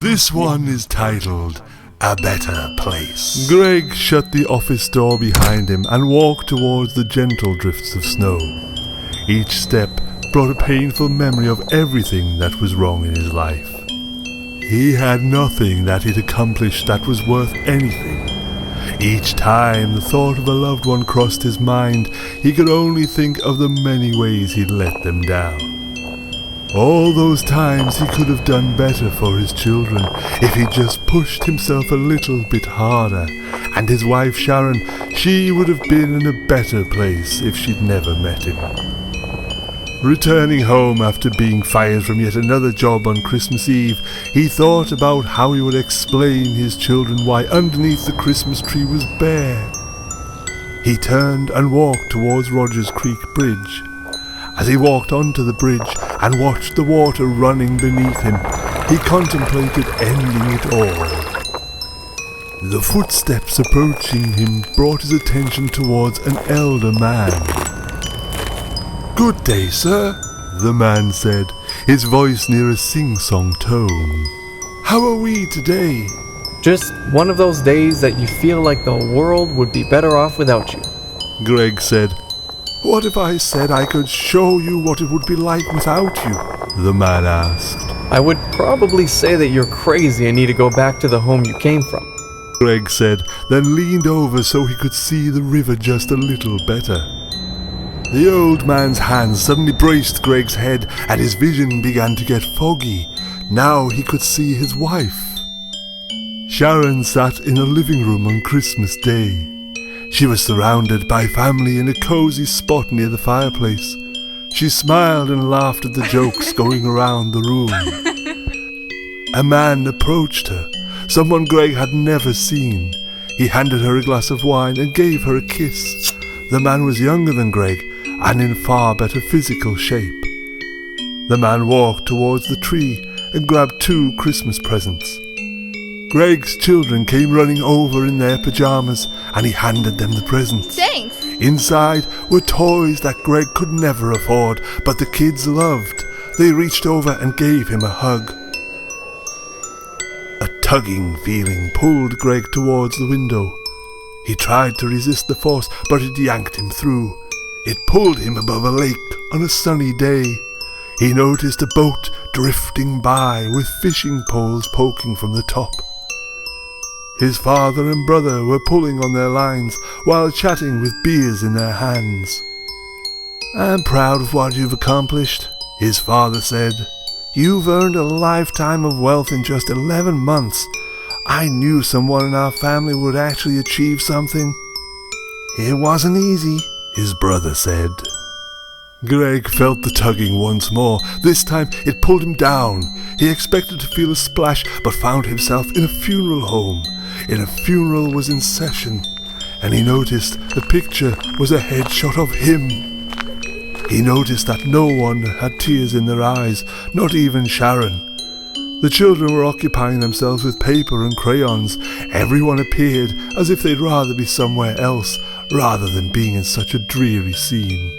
This one is titled A Better Place. Greg shut the office door behind him and walked towards the gentle drifts of snow. Each step brought a painful memory of everything that was wrong in his life. He had nothing that he'd accomplished that was worth anything. Each time the thought of a loved one crossed his mind, he could only think of the many ways he'd let them down. All those times he could have done better for his children if he just pushed himself a little bit harder. And his wife Sharon, she would have been in a better place if she'd never met him. Returning home after being fired from yet another job on Christmas Eve, he thought about how he would explain his children why underneath the Christmas tree was bare. He turned and walked towards Rogers Creek Bridge. As he walked onto the bridge and watched the water running beneath him, he contemplated ending it all. The footsteps approaching him brought his attention towards an elder man. "Good day, sir," the man said, his voice near a sing-song tone. "How are we today?" Just one of those days that you feel like the world would be better off without you. Greg said. "What if I said I could show you what it would be like without you?" the man asked. I would probably say that you're crazy and need to go back to the home you came from. Greg said, then leaned over so he could see the river just a little better. The old man's hands suddenly braced Greg's head and his vision began to get foggy. Now he could see his wife. Sharon sat in a living room on Christmas Day. She was surrounded by family in a cozy spot near the fireplace. She smiled and laughed at the jokes going around the room. A man approached her, someone Greg had never seen. He handed her a glass of wine and gave her a kiss. The man was younger than Greg and in far better physical shape. The man walked towards the tree and grabbed 2 Christmas presents. Greg's children came running over in their pajamas and he handed them the presents. Thanks! Inside were toys that Greg could never afford, but the kids loved. They reached over and gave him a hug. A tugging feeling pulled Greg towards the window. He tried to resist the force, but it yanked him through. It pulled him above a lake on a sunny day. He noticed a boat drifting by with fishing poles poking from the top. His father and brother were pulling on their lines while chatting with beers in their hands. "I'm proud of what you've accomplished," his father said. "You've earned a lifetime of wealth in just 11 months. I knew someone in our family would actually achieve something." "It wasn't easy," his brother said. Greg felt the tugging once more. This time it pulled him down. He expected to feel a splash, but found himself in a funeral home. A funeral was in session, and he noticed the picture was a headshot of him. He noticed that no one had tears in their eyes, not even Sharon. The children were occupying themselves with paper and crayons. Everyone appeared as if they'd rather be somewhere else, rather than being in such a dreary scene.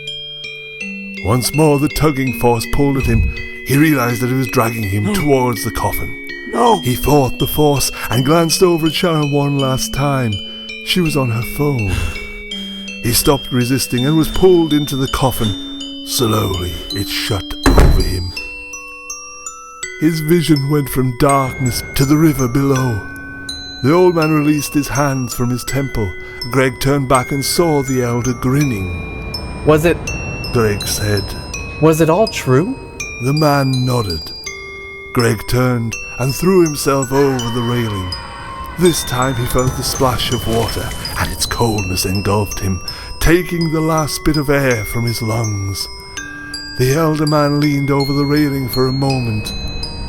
Once more the tugging force pulled at him. He realized that it was dragging him towards the coffin. No! He fought the force and glanced over at Sharon one last time. She was on her phone. He stopped resisting and was pulled into the coffin. Slowly it shut over him. His vision went from darkness to the river below. The old man released his hands from his temple. Greg turned back and saw the elder grinning. Was it Greg said. all true? The man nodded. Greg turned and threw himself over the railing. This time he felt the splash of water, and its coldness engulfed him, taking the last bit of air from his lungs. The elder man leaned over the railing for a moment,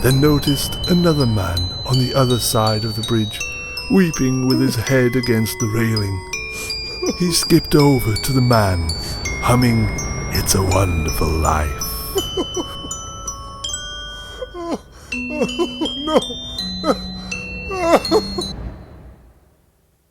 then noticed another man on the other side of the bridge, weeping with his head against the railing. He skipped over to the man, humming, "It's a Wonderful Life." No!